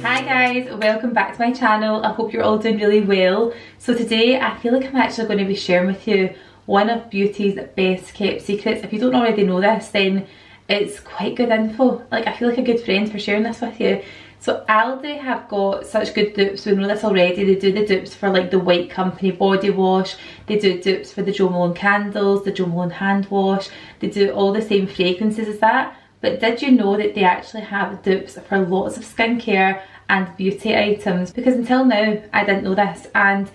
Hi guys, welcome back to my channel. I hope you're all doing really well. So today I feel like I'm actually going to be sharing with you one of beauty's best kept secrets. If you don't already know this, then it's quite good info. Like, I feel like a good friend for sharing this with you. So Aldi have got such good dupes. We know this already. They do the dupes for like the White Company body wash. They do dupes for the Jo Malone candles, the Jo Malone hand wash. They do all the same fragrances as that. But did you know that they actually have dupes for lots of skincare and beauty items? Because until now I didn't know this, and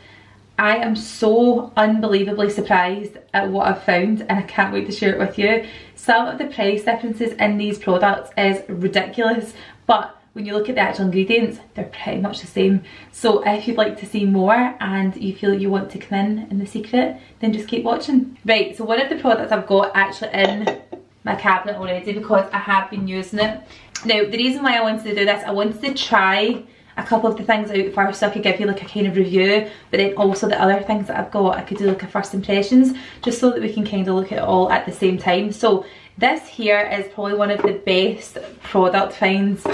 I am so unbelievably surprised at what I've found, and I can't wait to share it with you. Some of the price differences in these products is ridiculous, but when you look at the actual ingredients, they're pretty much the same. So if you'd like to see more and you feel like you want to come in the secret, then just keep watching. Right, so one of the products I've got actually in my cabinet already because I have been using it. Now, the reason why I wanted to do this, I wanted to try a couple of the things out first so I could give you like a kind of review, but then also the other things that I've got, I could do like a first impressions, just so that we can kind of look at it all at the same time. So this here is probably one of the best product finds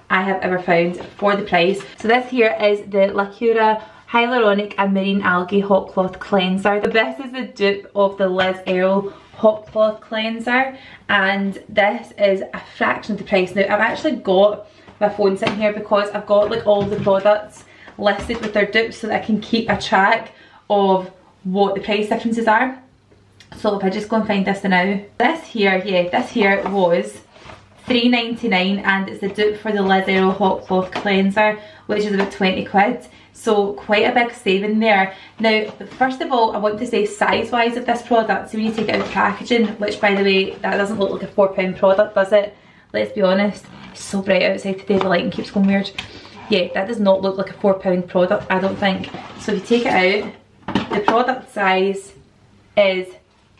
I have ever found for the price. So this here is the Lacura Hyaluronic and Marine Algae Hot Cloth Cleanser. This is the dupe of the Liz Earle Hot Cloth Cleanser, and this is a fraction of the price. Now, I've actually got my phone sitting here because I've got like all the products listed with their dupes so that I can keep a track of what the price differences are. So if I just go and find this now. This here, yeah, this here was £3.99, and it's the dupe for the Liz Earle Hot Cloth Cleanser, which is about 20 quid. So quite a big saving there. Now, first of all, I want to say size wise of this product, so when you take it out of packaging, which by the way, that doesn't look like a £4 product, does it? Let's be honest, it's so bright outside today, the lighting keeps going weird. Yeah, that does not look like a £4 product, I don't think. So if you take it out, the product size is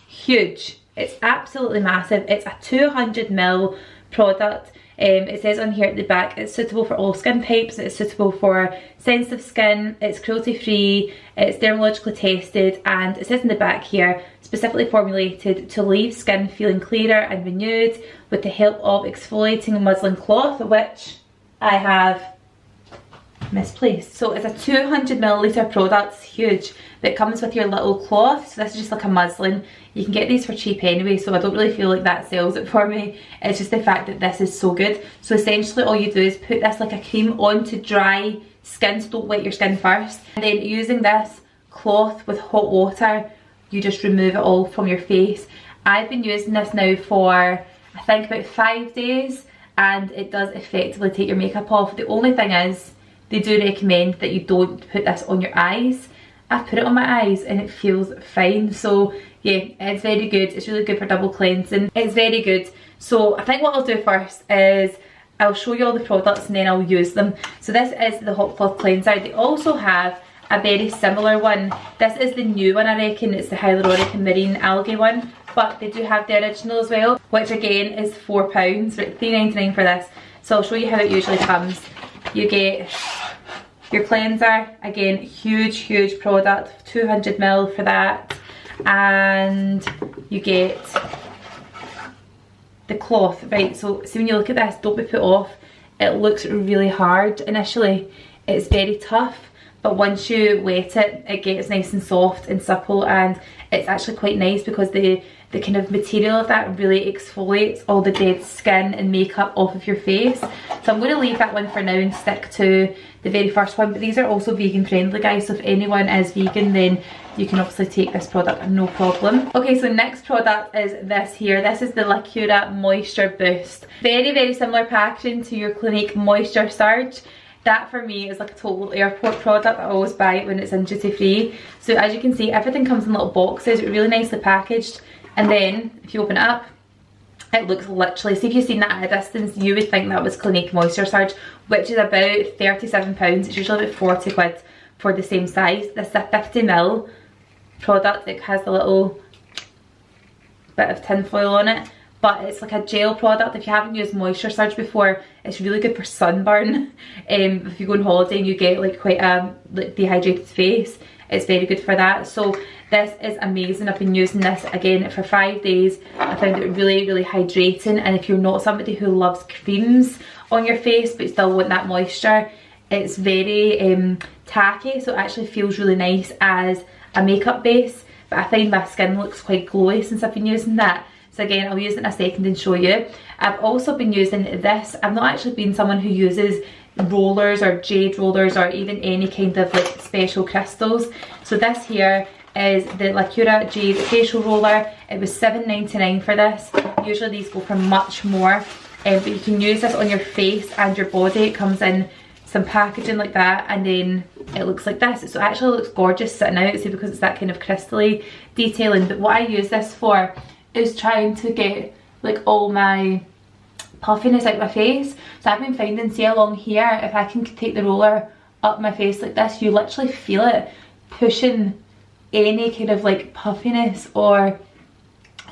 huge. It's absolutely massive. It's a 200ml product. It says on here at the back, it's suitable for all skin types, it's suitable for sensitive skin, it's cruelty free, it's dermatologically tested, and it says in the back here, specifically formulated to leave skin feeling clearer and renewed with the help of exfoliating muslin cloth, which I have misplaced. So it's a 200ml product, it's huge, but it comes with your little cloth. So this is just like a muslin. You can get these for cheap anyway, so I don't really feel like that sells it for me. It's just the fact that this is so good. So essentially all you do is put this like a cream onto dry skin, so don't wet your skin first, and then using this cloth with hot water, you just remove it all from your face. I've been using this now for I think about 5 days, and it does effectively take your makeup off. The only thing is, they do recommend that you don't put this on your eyes. I've put it on my eyes and it feels fine. So yeah, it's very good. It's really good for double cleansing. It's very good. So I think what I'll do first is I'll show you all the products and then I'll use them. So this is the Hot Cloth Cleanser. They also have a very similar one. This is the new one, I reckon. It's the Hyaluronic and Marine Algae one. But they do have the original as well, which again is £4, right? £3.99 for this. So I'll show you how it usually comes. You get your cleanser, again, huge product, 200ml for that, and you get the cloth, right? So when you look at this, don't be put off. It looks really hard initially, it's very tough, but once you wet it, it gets nice and soft and supple, and it's actually quite nice because the kind of material of that really exfoliates all the dead skin and makeup off of your face. So I'm going to leave that one for now and stick to the very first one, but these are also vegan friendly, guys, so if anyone is vegan, then you can obviously take this product, no problem. Okay, so next product is this here. This is the Lacura Moisture Boost. Very similar packaging to your Clinique Moisture Surge. That for me is like a total airport product. I always buy it when it's in duty free. So as you can see, everything comes in little boxes, really nicely packaged. And then if you open it up, it looks literally, see if you've seen that at a distance, you would think that was Clinique Moisture Surge, which is about £37. It's usually about 40 quid for the same size. This is a 50ml product. It has a little bit of tin foil on it, but it's like a gel product. If you haven't used Moisture Surge before, it's really good for sunburn. If you go on holiday and you get like quite a like dehydrated face, it's very good for that. So this is amazing. I've been using this again for 5 days. I found it really hydrating, and if you're not somebody who loves creams on your face but still want that moisture, It's very tacky, so it actually feels really nice as a makeup base, but I find my skin looks quite glowy since I've been using that. So again, I'll use it in a second and show you. I've also been using this. I've not actually been someone who uses rollers or jade rollers or even any kind of like special crystals. So this here is the Lacura Jade facial roller. It was $7.99 for this. Usually these go for much more, but you can use this on your face and your body. It comes in some packaging like that, and then it looks like this. So it actually looks gorgeous sitting out, see, because it's that kind of crystally detailing. But what I use this for is trying to get like all my puffiness out my face. So I've been finding, see along here, if I can take the roller up my face like this, you literally feel it pushing any kind of like puffiness or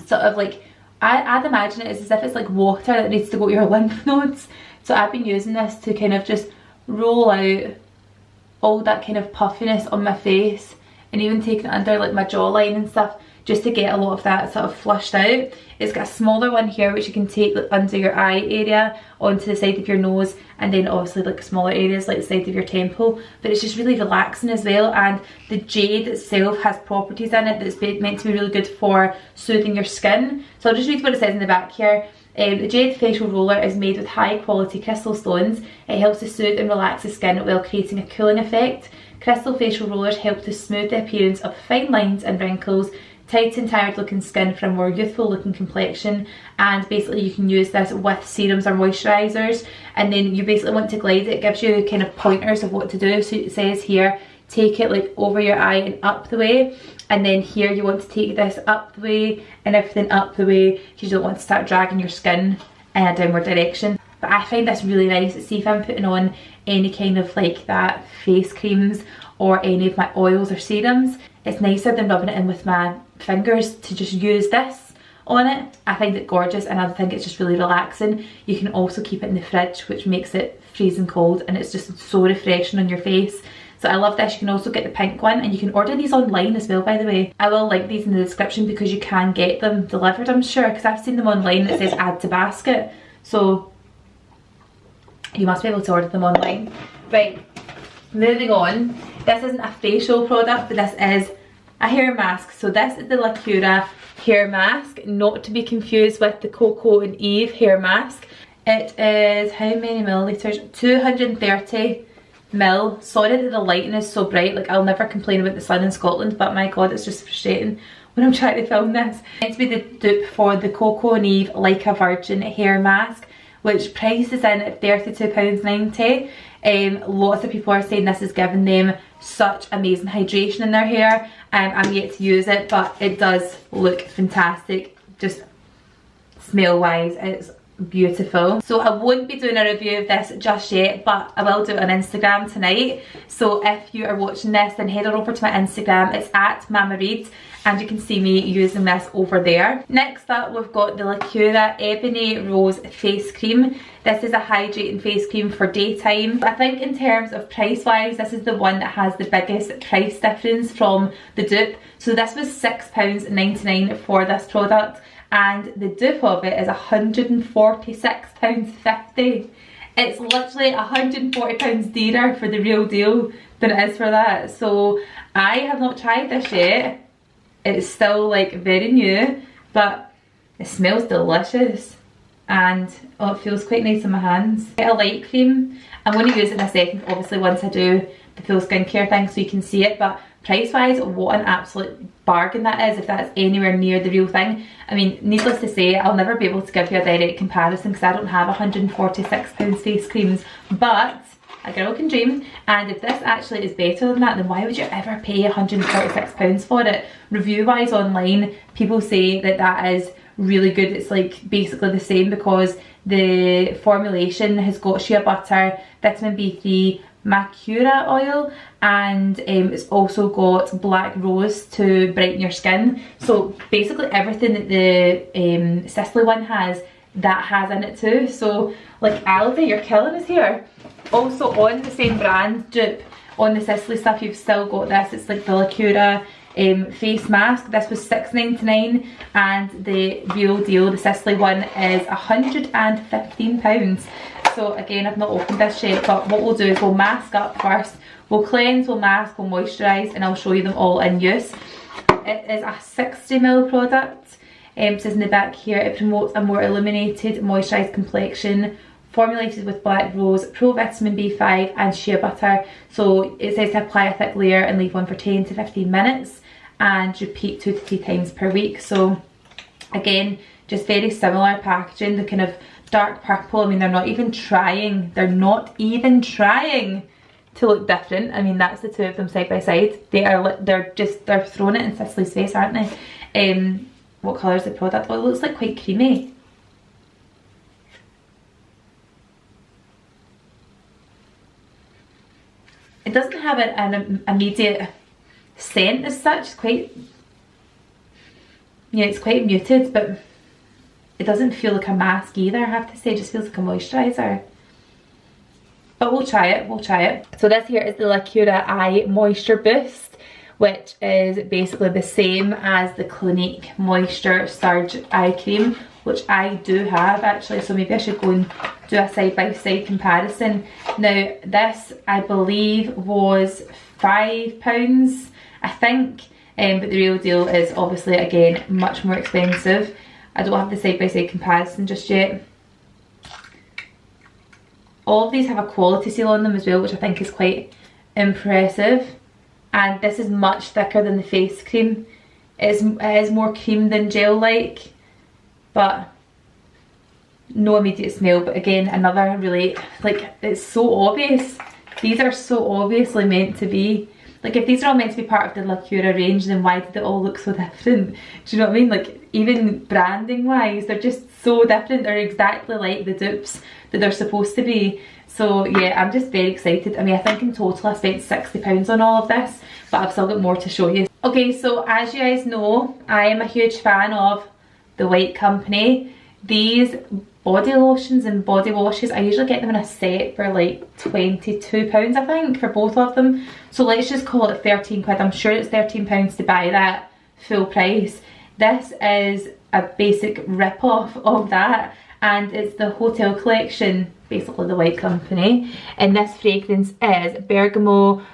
sort of like, I'd imagine it is as if it's like water that needs to go to your lymph nodes. So I've been using this to kind of just roll out all that kind of puffiness on my face, and even taking it under like my jawline and stuff, just to get a lot of that sort of flushed out. It's got a smaller one here which you can take like under your eye area, onto the side of your nose, and then obviously like smaller areas like the side of your temple. But it's just really relaxing as well, and the jade itself has properties in it that's meant to be really good for soothing your skin. So I'll just read what it says in the back here. The Jade facial roller is made with high quality crystal stones. It helps to soothe and relax the skin while creating a cooling effect. Crystal facial rollers help to smooth the appearance of fine lines and wrinkles, tight and tired looking skin for a more youthful looking complexion. And basically you can use this with serums or moisturisers, and then you basically want to glide it. It gives you kind of pointers of what to do. So it says here, take it like over your eye and up the way, and then here you want to take this up the way and everything up the way, because you don't want to start dragging your skin in a downward direction. But I find this really nice. See, if I'm putting on any kind of like that face creams or any of my oils or serums, it's nicer than rubbing it in with my fingers to just use this on it. I find it gorgeous, and I think it's just really relaxing. You can also keep it in the fridge, which makes it freezing cold, and it's just so refreshing on your face. So I love this. You can also get the pink one, and you can order these online as well, by the way. I will link these in the description because you can get them delivered, I'm sure, because I've seen them online that says add to basket. So you must be able to order them online. Right, moving on. This isn't a facial product, but this is a hair mask. So this is the Lacura hair mask, not to be confused with the Coco and Eve hair mask. It is, how many milliliters? 230 mil. Sorry that the lighting is so bright, like I'll never complain about the sun in Scotland, but my god, it's just frustrating when I'm trying to film this. It's meant to be the dupe for the Coco and Eve Like a Virgin hair mask, which prices in at £32.90. Lots of people are saying this is giving them such amazing hydration in their hair. I'm yet to use it, but it does look fantastic, just smell wise. It's beautiful. So I won't be doing a review of this just yet, but I will do it on Instagram tonight. So if you are watching this, then head on over to my Instagram. It's at @MamaReed, and you can see me using this over there. Next up, we've got the Lacura Ebony Rose face cream. This is a hydrating face cream for daytime. I think in terms of price wise, this is the one that has the biggest price difference from the dupe. So this was £6.99 for this product, and the dupe of it is £146.50. It's literally £140 dearer for the real deal than it is for that. So I have not tried this yet. It's still like very new, but it smells delicious, and oh, it feels quite nice in my hands. Get a light cream. I'm going to use it in a second, obviously, once I do the full skincare thing so you can see it, but price wise, what an absolute bargain that is, if that's anywhere near the real thing. I mean, needless to say, I'll never be able to give you a direct comparison because I don't have £146 face creams, but a girl can dream. And if this actually is better than that, then why would you ever pay £146 for it? Review wise online, people say that that is really good. It's like basically the same because the formulation has got shea butter, vitamin B3, macura oil, and it's also got black rose to brighten your skin. So basically everything that the Sisley one has, that has in it too. So like Aldi, you're killing us here. Also on the same brand dupe, on the Sisley stuff, you've still got this. It's like the Lacura face mask. This was £6.99, and the real deal, the Sisley one, is £115. So again, I've not opened this yet, but what we'll do is we'll mask up first. We'll cleanse, we'll mask, we'll moisturise, and I'll show you them all in use. It is a 60ml product. It says in the back here, it promotes a more illuminated, moisturised complexion, formulated with black rose, pro vitamin B5 and shea butter. So it says to apply a thick layer and leave on for 10 to 15 minutes and repeat 2 to 3 times per week. So again, just very similar packaging, the kind of dark purple. I mean, they're not even trying to look different. I mean, that's the two of them side by side. They're throwing it in Sisley's face, aren't they? What colour is the product? Well, it looks like quite creamy. It doesn't have an immediate scent as such. It's quite, yeah, it's quite muted, but it doesn't feel like a mask either, I have to say. It just feels like a moisturiser. But we'll try it, So this here is the Lacura Eye Moisture Boost, which is basically the same as the Clinique Moisture Surge Eye Cream, which I do have actually, so maybe I should go and do a side-by-side comparison. Now this, I believe, was £5, I think, but the real deal is obviously, again, much more expensive. I don't have the side-by-side comparison just yet. All of these have a quality seal on them as well, which I think is quite impressive. And this is much thicker than the face cream. It is more cream than gel-like, but no immediate smell. But again, another really, like, it's so obvious. These are so obviously meant to be, like, if these are all meant to be part of the Lacura range, then why did they all look so different? Do you know what I mean? Like, even branding wise, they're just so different. They're exactly like the dupes that they're supposed to be. So yeah, I'm just very excited. I mean, I think in total I spent £60 on all of this, but I've still got more to show you. Okay, so as you guys know, I am a huge fan of the White Company. These body lotions and body washes, I usually get them in a set for like £22, I think, for both of them. So let's just call it 13 quid. I'm sure it's £13 to buy that full price. This is a basic rip-off of that, and it's the Hotel Collection, basically the White Company, and this fragrance is bergamot,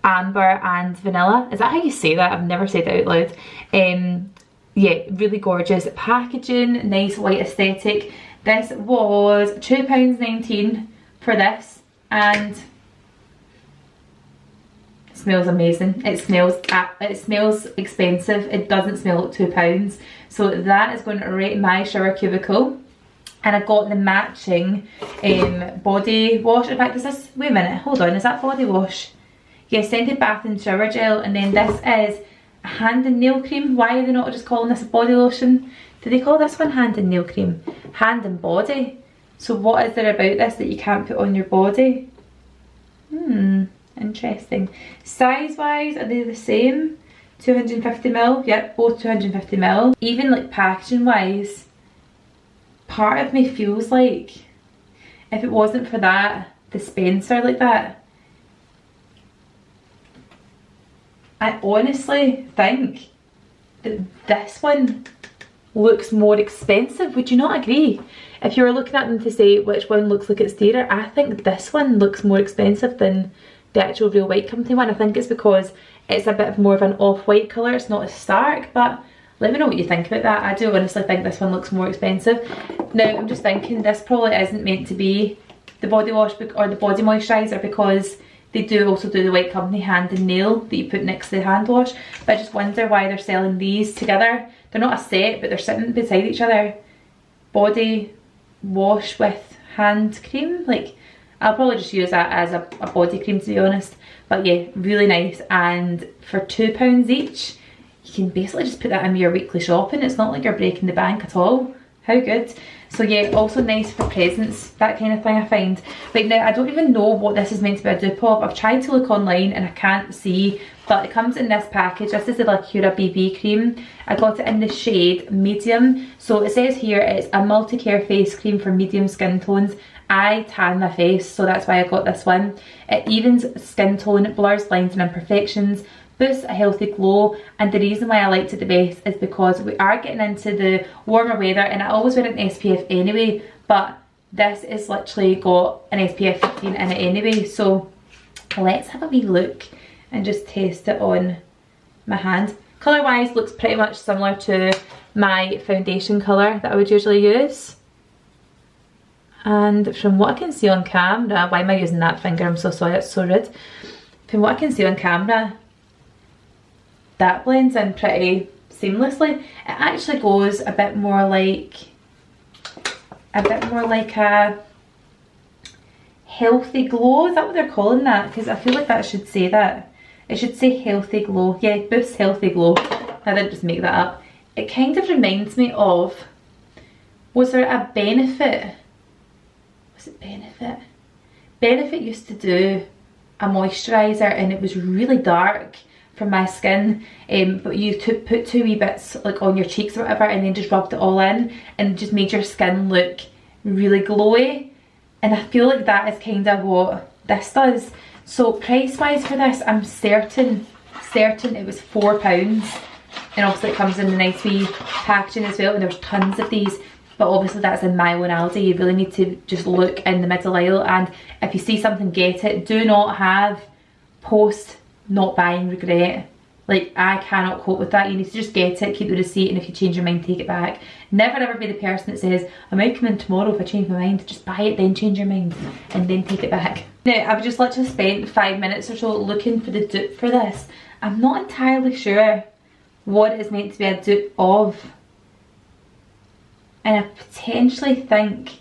amber and vanilla. Is that how you say that? I've never said it out loud. Yeah, really gorgeous packaging, nice white aesthetic. This was £2.19 for this, and it smells amazing. It smells expensive. It doesn't smell like £2. So that is going right in my shower cubicle. And I got the matching body wash. In fact, is this, wait a minute, hold on, is that body wash? Yes, scented bath and shower gel, and then this is a hand and nail cream. Why are they not just calling this a body lotion? Do they call this one hand and nail cream? Hand and body. So what is there about this that you can't put on your body? Interesting. Size wise, are they the same? 250ml, yep, both 250ml. Even like packaging wise, part of me feels like if it wasn't for that dispenser like that, I honestly think that this one looks more expensive. Would you not agree? If you were looking at them to say which one looks like it's dearer, I think this one looks more expensive than the actual real White Company one. I think it's because it's a bit more of an off-white colour, it's not as stark, but let me know what you think about that. I do honestly think this one looks more expensive. Now, I'm just thinking this probably isn't meant to be the body wash or the body moisturiser, because they do also do the White Company hand and nail that you put next to the hand wash. But I just wonder why they're selling these together. They're not a set, but they're sitting beside each other. Body wash with hand cream. Like, I'll probably just use that as a body cream, to be honest. But yeah, really nice. And for £2 each, you can basically just put that in your weekly shopping. It's not like you're breaking the bank at all. How good. So yeah, also nice for presents, that kind of thing, I find. Like, now I don't even know what this is meant to be a dupe of. I've tried to look online and I can't see, but it comes in this package. This is the Lacura BB cream. I got it in the shade medium. So it says here it's a multi-care face cream for medium skin tones. I tan my face, so that's why I got this one. It evens skin tone, blurs lines and imperfections, boosts a healthy glow, and the reason why I liked it the best is because we are getting into the warmer weather, and I always wear an SPF anyway, but this is literally got an SPF 15 in it anyway. So let's have a wee look and just test it on my hand. Colour wise looks pretty much similar to my foundation colour that I would usually use. And from what I can see on camera, why am I using that finger? I'm so sorry, it's so rude. From what I can see on camera, that blends in pretty seamlessly. It actually goes a bit more like a healthy glow. Is that what they're calling that? Because I feel like that should say that. It should say healthy glow. Yeah, boost healthy glow. I didn't just make that up. It kind of reminds me of, was there a Benefit? Was it Benefit? Benefit used to do a moisturiser and it was really dark for my skin, but you put 2 wee bits like on your cheeks or whatever and then just rubbed it all in and it just made your skin look really glowy. And I feel like that is kind of what this does. So price wise for this, I'm certain it was £4, and obviously it comes in a nice wee packaging as well, and there's tons of these, but obviously that's in my own Aldi. You really need to just look in the middle aisle, and if you see something, get it. Do not have post not buying regret. Like, I cannot cope with that. You need to just get it, keep the receipt, and if you change your mind, take it back. Never ever be the person that says, I might come in tomorrow if I change my mind. Just buy it, then change your mind, and then take it back. Now, I've just literally spent 5 minutes or so looking for the dupe for this. I'm not entirely sure what it is meant to be a dupe of. And I potentially think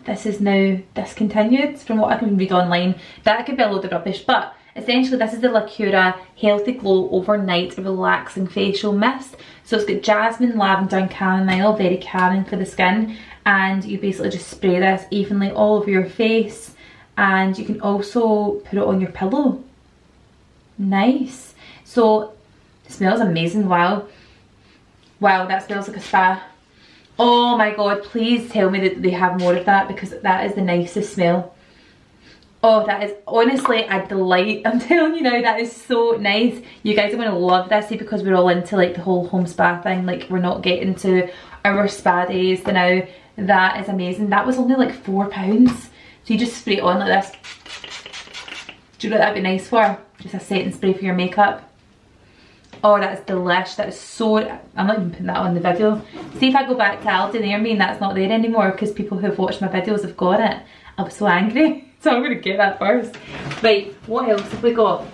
this is now discontinued from what I can read online. That could be a load of rubbish, but essentially this is the Lacura Healthy Glow Overnight Relaxing Facial Mist. So it's got jasmine, lavender and chamomile, very calming for the skin, and you basically just spray this evenly all over your face, and you can also put it on your pillow. Nice. So it smells amazing. Wow, that smells like a spa. Oh my god, please tell me that they have more of that, because that is the nicest smell. Oh, that is honestly a delight. I'm telling you now, that is so nice. You guys are going to love this, because we're all into like the whole home spa thing. Like, we're not getting to our spa days now. That is amazing. That was only like £4. So you just spray it on like this. Do you know what that'd be nice for? Just a setting spray for your makeup. Oh, that's delish. That is so... I'm not even putting that on the video. See, if I go back to Aldi near me and that's not there anymore, because people who've watched my videos have got it, I'll be so angry. So I'm going to get that first. Right, what else have we got?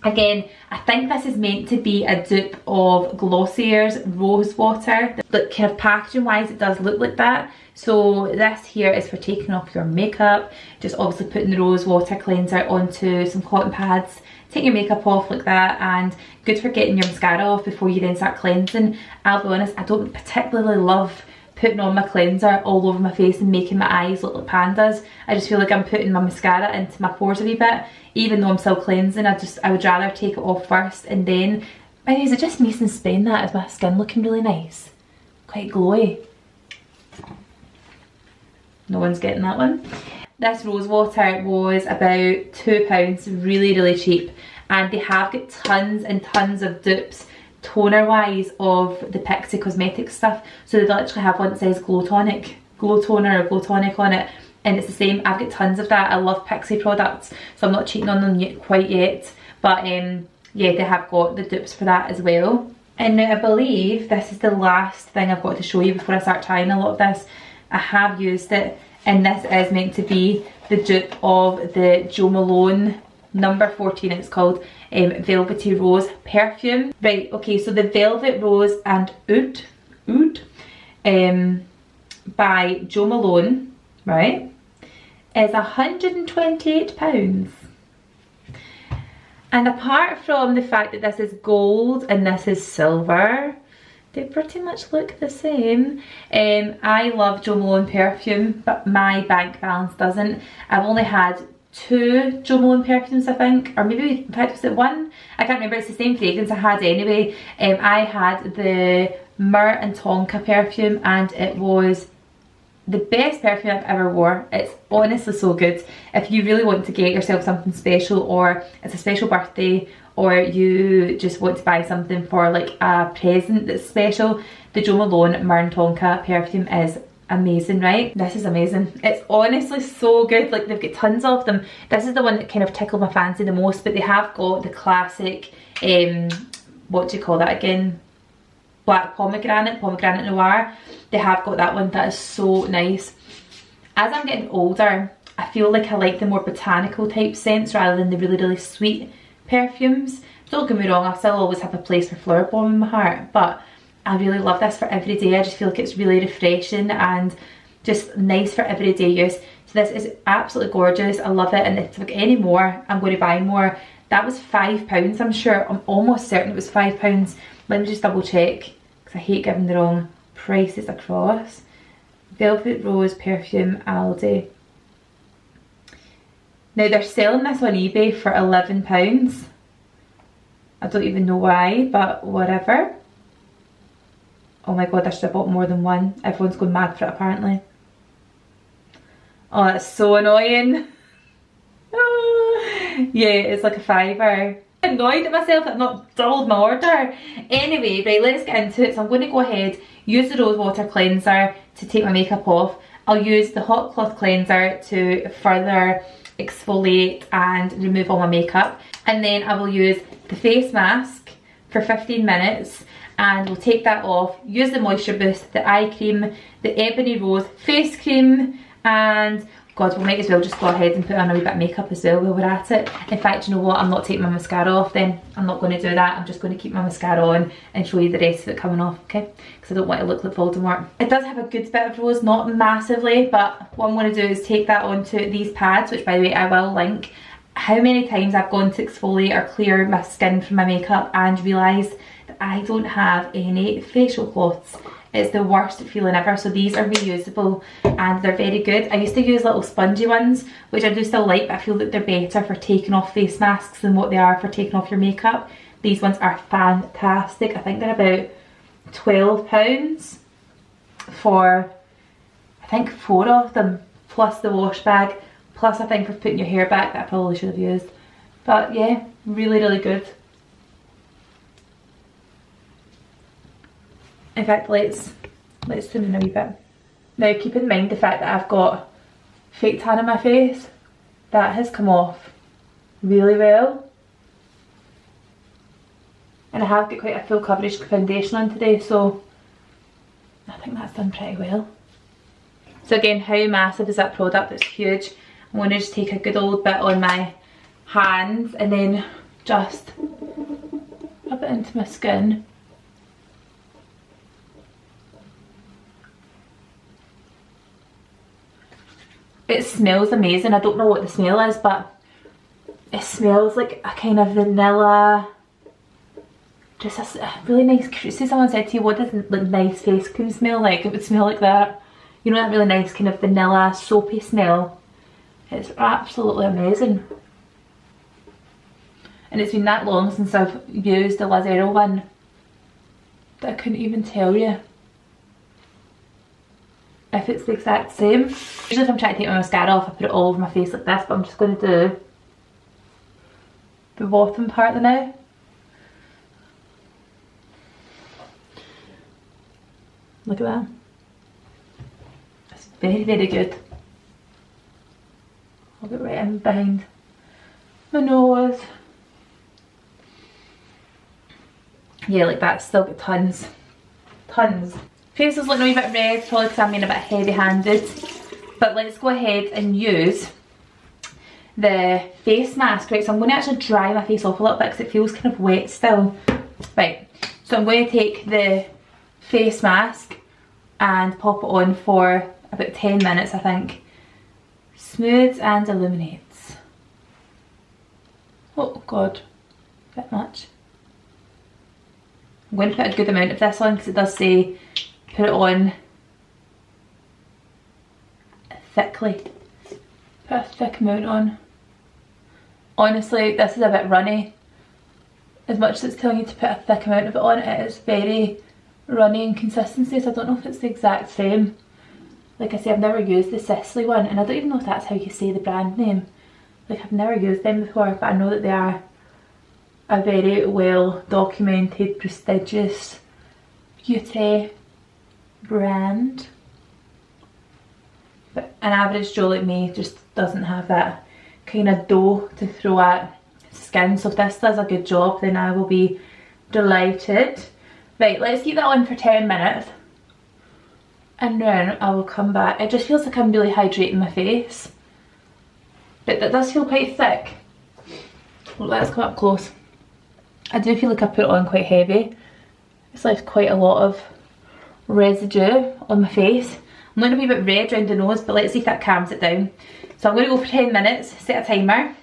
Again, I think this is meant to be a dupe of Glossier's Rose Water. Like, kind of packaging wise, it does look like that. So this here is for taking off your makeup. Just obviously putting the Rose Water cleanser onto some cotton pads. Take your makeup off like that, and good for getting your mascara off before you then start cleansing. I'll be honest, I don't particularly love putting on my cleanser all over my face and making my eyes look like pandas. I just feel like I'm putting my mascara into my pores a wee bit. Even though I'm still cleansing, I would rather take it off first and then... By the way, is it just me since spraying that? Is my skin looking really nice? Quite glowy. No one's getting that one. This rose water was about £2, really cheap, and they have got tons and tons of dupes toner wise of the Pixie Cosmetics stuff. So they literally have one that says glow toner or glow tonic on it, and it's the same. I've got tons of that. I love Pixie products, so I'm not cheating on them quite yet, but yeah, they have got the dupes for that as well. And now I believe this is the last thing I've got to show you before I start trying a lot of this. I have used it, and this is meant to be the dupe of the Jo Malone number 14, it's called, Velvety Rose perfume. Right, okay, so the Velvet Rose and Oud by Jo Malone, right, is £128. And apart from the fact that this is gold and this is silver, they pretty much look the same. I love Jo Malone perfume, but my bank balance doesn't. I've only had 2 Jo Malone perfumes, I think, or maybe in fact was it 1? I can't remember. It's the same fragrance I had anyway. I had the Myrrh and Tonka perfume, and it was the best perfume I've ever wore. It's honestly so good. If you really want to get yourself something special, or it's a special birthday, or you just want to buy something for like a present that's special, the Jo Malone Myrrh and Tonka perfume is amazing, right? This is amazing. It's honestly so good. Like, they've got tons of them. This is the one that kind of tickled my fancy the most, but they have got the classic, what do you call that again? Black pomegranate noir. They have got that one. That is so nice. As I'm getting older, I feel like I like the more botanical type scents rather than the really, really sweet perfumes. Don't get me wrong, I still always have a place for flower bomb in my heart, but I really love this for every day. I just feel like it's really refreshing and just nice for everyday use. So this is absolutely gorgeous. I love it, and if I get any more, I'm going to buy more. That was £5, I'm sure. I'm almost certain it was £5. Let me just double check, because I hate giving the wrong prices across. Velvet Rose perfume, Aldi. Now they're selling this on eBay for £11. I don't even know why, but whatever. Oh my god, I should have bought more than one. Everyone's going mad for it apparently. Oh, that's so annoying. Yeah, it's like a £5. I'm annoyed at myself that I've not doubled my order. Anyway, right, let's get into it. So I'm going to go ahead, use the rose water cleanser to take my makeup off. I'll use the hot cloth cleanser to further exfoliate and remove all my makeup, and then I will use the face mask for 15 minutes and we'll take that off, use the moisture boost, the eye cream, the ebony rose face cream, and god, we might as well just go ahead and put on a wee bit of makeup as well while we're at it. In fact, you know what, I'm not taking my mascara off then. I'm not going to do that. I'm just going to keep my mascara on and show you the rest of it coming off, okay? Because I don't want to look like Voldemort. It does have a good bit of rose, not massively, but what I'm going to do is take that onto these pads, which by the way I will link. How many times I've gone to exfoliate or clear my skin from my makeup and realised that I don't have any facial cloths. It's the worst feeling ever. So these are reusable and they're very good. I used to use little spongy ones, which I do still like, but I feel that they're better for taking off face masks than what they are for taking off your makeup. These ones are fantastic. I think they're about £12 for, I think, 4 of them, plus the wash bag, plus I think for putting your hair back that I probably should have used. But yeah, really, really good. In fact, let's zoom in a wee bit. Now keep in mind the fact that I've got fake tan on my face. That has come off really well. And I have got quite a full coverage foundation on today, so I think that's done pretty well. So again, how massive is that product? It's huge. I'm going to just take a good old bit on my hands and then just rub it into my skin. It smells amazing. I don't know what the smell is, but it smells like a kind of vanilla, just a really nice, see someone said to you, what does like nice face cream smell like? It would smell like that. You know, that really nice kind of vanilla soapy smell. It's absolutely amazing. And it's been that long since I've used the Lazero one that I couldn't even tell you if it's the exact same. Usually if I'm trying to take my mascara off, I put it all over my face like this, but I'm just going to do the bottom part now. Look at that. It's very, very good. I'll get right in behind my nose. Yeah, like that. Still got tons. Tons. Face is looking a wee bit red, probably because I'm being a bit heavy handed. But let's go ahead and use the face mask. Right, so I'm going to actually dry my face off a little bit because it feels kind of wet still. Right, so I'm going to take the face mask and pop it on for about 10 minutes, I think. Smooths and illuminates. Oh god, a bit much. I'm going to put a good amount of this on because it does say put it on thickly. Put a thick amount on. Honestly, this is a bit runny. As much as it's telling you to put a thick amount of it on, it is very runny in consistency, so I don't know if it's the exact same. Like I say, I've never used the Sisley one, and I don't even know if that's how you say the brand name. Like, I've never used them before, but I know that they are a very well documented, prestigious beauty brand. But an average Joe like me just doesn't have that kind of dough to throw at skin, so if this does a good job then I will be delighted. Right, let's keep that on for 10 minutes and then I will come back. It just feels like I'm really hydrating my face, but that does feel quite thick. Well, let's come up close. I do feel like I put it on quite heavy. It's left quite a lot of residue on my face. I'm going to be a bit red around the nose, but let's see if that calms it down. So I'm going to go for 10 minutes, set a timer,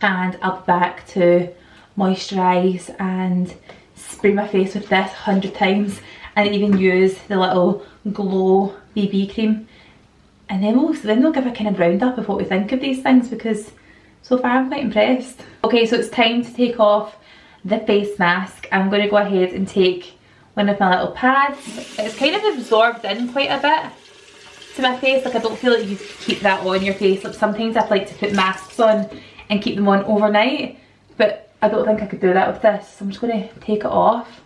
and I'll be back to moisturise and spray my face with this 100 times, and even use the little Glow BB cream, and then we'll give a kind of roundup of what we think of these things, because so far I'm quite impressed. Okay, so it's time to take off the face mask. I'm going to go ahead and take one of my little pads. It's kind of absorbed in quite a bit to my face, like I don't feel like you keep that on your face. Like sometimes I'd like to put masks on and keep them on overnight, but I don't think I could do that with this, so I'm just going to take it off.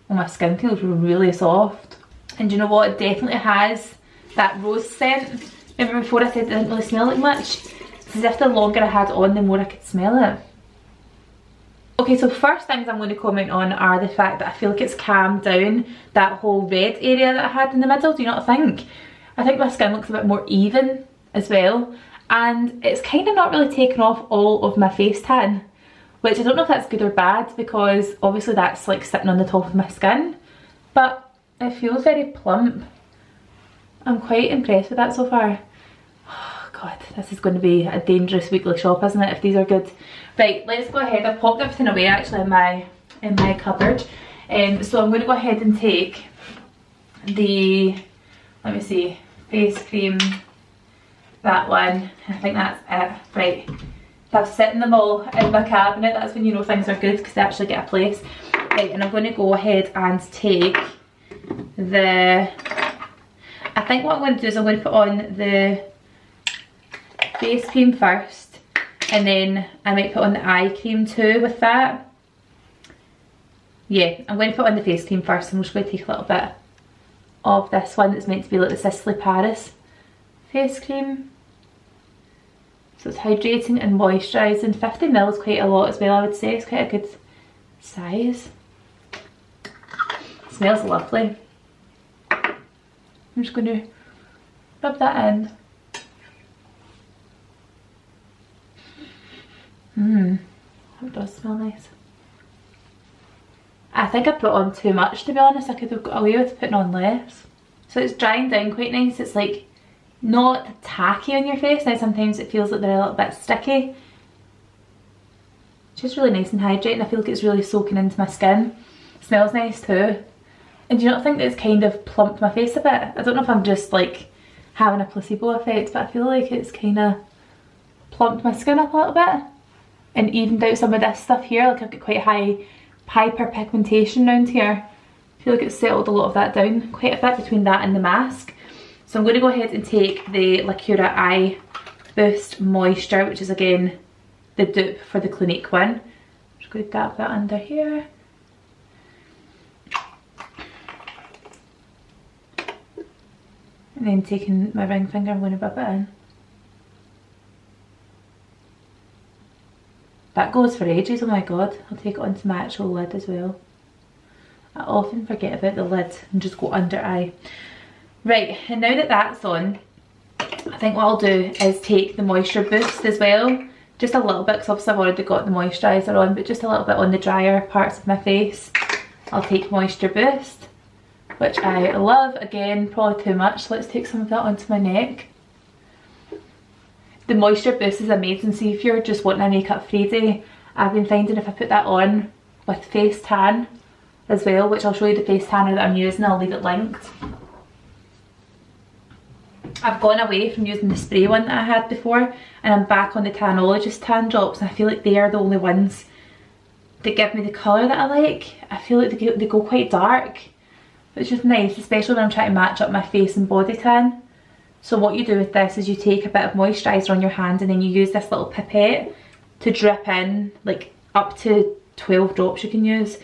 Oh, my skin feels really soft. And you know what, it definitely has that rose scent. Remember before I said it didn't really smell like much? It's as if the longer I had it on, the more I could smell it. Okay, so first things I'm going to comment on are the fact that I feel like it's calmed down that whole red area that I had in the middle, do you not think? I think my skin looks a bit more even as well, and it's kind of not really taken off all of my face tan, which I don't know if that's good or bad, because obviously that's like sitting on the top of my skin, but it feels very plump. I'm quite impressed with that so far. Oh god, this is going to be a dangerous weekly shop, isn't it, if these are good. Right, let's go ahead. I've popped everything away actually in my cupboard. So I'm going to go ahead and take the, let me see, face cream, that one. I think that's it. Right, if I've sitting them all in my cabinet, that's when you know things are good, because they actually get a place. Right, and I'm going to go ahead and take the, I think what I'm going to do is I'm going to put on the face cream first, and then I might put on the eye cream too with that. Yeah, I'm going to put on the face cream first, and I'm just going to take a little bit of this one that's meant to be like the Sisley Paris face cream. So it's hydrating and moisturising. 50 ml is quite a lot as well, I would say. It's quite a good size. It smells lovely. I'm just going to rub that in. It does smell nice. I think I put on too much, to be honest. I could have got away with putting on less. So it's drying down quite nice. It's like not tacky on your face. Now sometimes it feels like they're a little bit sticky. Just really nice and hydrating. I feel like it's really soaking into my skin. It smells nice too. And do you not think that it's kind of plumped my face a bit? I don't know if I'm just like having a placebo effect, but I feel like it's kind of plumped my skin up a little bit and evened out some of this stuff here. Like I've got quite high hyperpigmentation around here. I feel like it's settled a lot of that down quite a bit between that and the mask. So I'm going to go ahead and take the Lacura Eye Boost Moisture, which is again the dupe for the Clinique one. I'm just going to dab that under here. And then taking my ring finger, I'm going to rub it in. That goes for ages, oh my god. I'll take it onto my actual lid as well. I often forget about the lid and just go under eye. Right, and now that that's on, I think what I'll do is take the Moisture Boost as well. Just a little bit, because obviously I've already got the moisturiser on, but just a little bit on the drier parts of my face. I'll take Moisture Boost, which I love. Again, probably too much, so let's take some of that onto my neck. The Moisture Boost is amazing, so if you're just wanting a makeup free day, I've been finding if I put that on with face tan as well, which I'll show you the face tanner that I'm using, I'll leave it linked. I've gone away from using the spray one that I had before, and I'm back on the Tanologist tan drops, and I feel like they are the only ones that give me the colour that I like. I feel like they go quite dark, which is nice, especially when I'm trying to match up my face and body tan. So what you do with this is you take a bit of moisturiser on your hand, and then you use this little pipette to drip in like up to 12 drops you can use,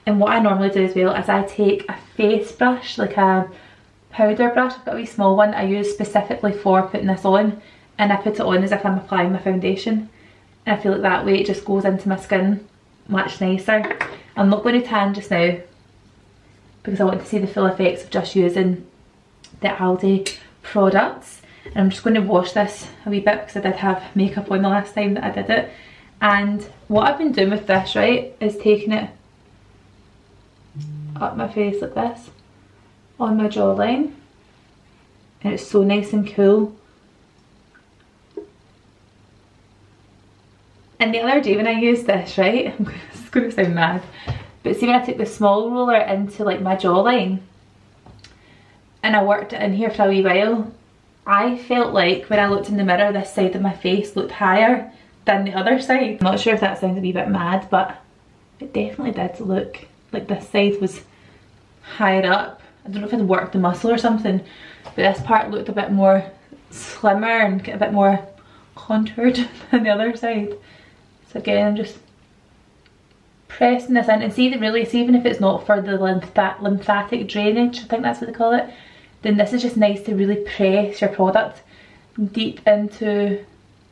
And what I normally do as well is I take a face brush, like a powder brush. I've got a wee small one I use specifically for putting this on, and I put it on as if I'm applying my foundation. And I feel like that way it just goes into my skin much nicer. I'm not going to tan just now because I want to see the full effects of just using the Aldi products. And I'm just going to wash this a wee bit because I did have makeup on the last time that I did it. And what I've been doing with this, right, is taking it up my face like this, on my jawline, and it's so nice and cool. And the other day when I used this, right, this is going to sound mad, but see when I took the small roller into like my jawline and I worked it in here for a wee while, I felt like when I looked in the mirror this side of my face looked higher than the other side. I'm not sure if that sounds a wee bit mad, but it definitely did look like this side was higher up. I don't know if I'd worked the muscle or something, but this part looked a bit more slimmer and a bit more contoured than the other side. So again, I'm just pressing this in, and see that really, see, even if it's not for the lymphatic drainage, I think that's what they call it, then this is just nice to really press your product deep into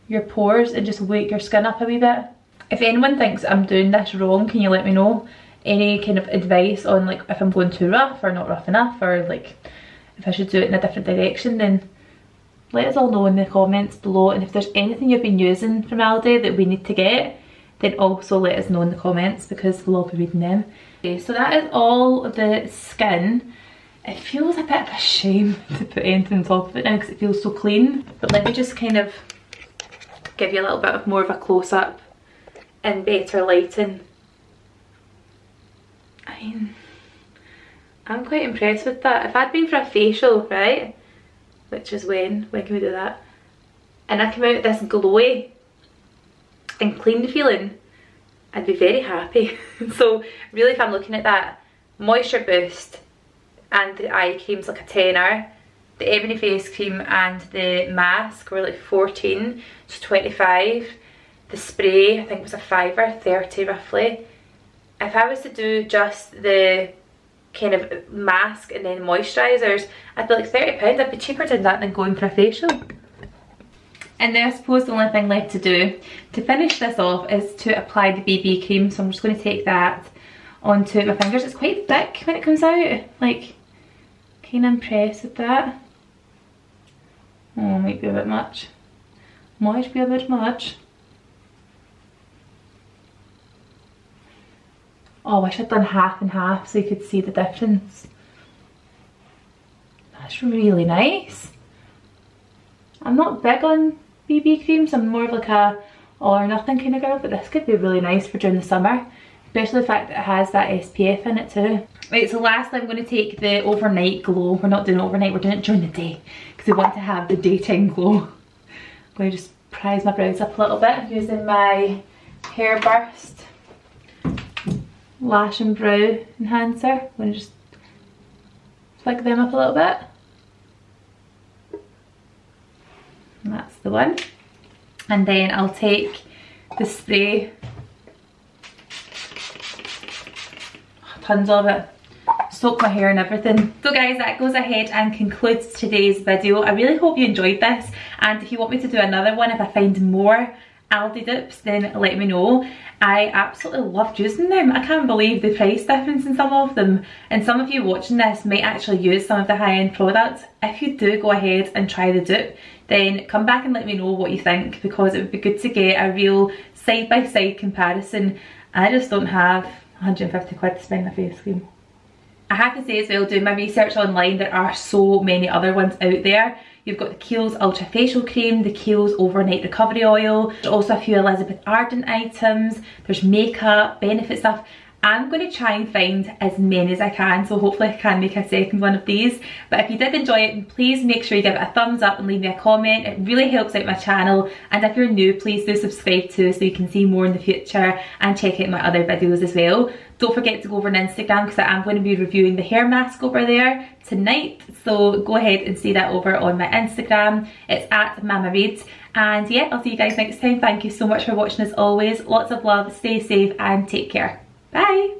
your pores and just wake your skin up a wee bit. If anyone thinks I'm doing this wrong, can you let me know? Any kind of advice on like if I'm going too rough or not rough enough, or like if I should do it in a different direction, then let us all know in the comments below. And if there's anything you've been using from Aldi that we need to get, then also let us know in the comments because we'll all be reading them. Okay, so that is all of the skin. It feels a bit of a shame to put anything on top of it now because it feels so clean. But let me just kind of give you a little bit of more of a close-up and better lighting. I mean, I'm quite impressed with that. If I'd been for a facial, right, which is when can we do that, and I come out this glowy and clean feeling, I'd be very happy. So really, if I'm looking at that, moisture boost and the eye cream's like a tenner, the ebony face cream and the mask were like 14 to 25, the spray I think was a fiver, 30 roughly. If I was to do just the kind of mask and then moisturisers, I'd be like £30. I'd be cheaper doing that than going for a facial. And then I suppose the only thing left to do to finish this off is to apply the BB cream. So I'm just going to take that onto my fingers. It's quite thick when it comes out, like kind of impressed with that. Oh, might be a bit much. Might be a bit much. Oh, I wish I'd done half and half so you could see the difference. That's really nice. I'm not big on BB creams, I'm more of like a all or nothing kind of girl, but this could be really nice for during the summer, especially the fact that it has that SPF in it too. Right, so lastly I'm going to take the overnight glow. We're not doing it overnight, we're doing it during the day because we want to have the daytime glow. I'm going to just prise my brows up a little bit. I'm using my Hair Burst Lash and Brow Enhancer. I'm going to just flick them up a little bit. And that's the one. And then I'll take the spray, tons of it, soak my hair and everything. So guys, that goes ahead and concludes today's video. I really hope you enjoyed this, and if you want me to do another one, if I find more Aldi dupes, then let me know. I absolutely loved using them. I can't believe the price difference in some of them, and some of you watching this might actually use some of the high-end products. If you do go ahead and try the dupe, then come back and let me know what you think, because it would be good to get a real side-by-side comparison. I just don't have 150 quid to spend on a face cream. I have to say as well, doing my research online, there are so many other ones out there. You've got the Kiehl's Ultra Facial Cream, the Kiehl's Overnight Recovery Oil. There's also a few Elizabeth Arden items. There's makeup, benefit stuff. I'm going to try and find as many as I can, so hopefully I can make a second one of these. But if you did enjoy it, please make sure you give it a thumbs up and leave me a comment. It really helps out my channel. And if you're new, please do subscribe too, so you can see more in the future and check out my other videos as well. Don't forget to go over on Instagram, because I am going to be reviewing the hair mask over there tonight. So go ahead and see that over on my Instagram. It's at Mama Reads. And yeah, I'll see you guys next time. Thank you so much for watching as always. Lots of love, stay safe and take care. Bye!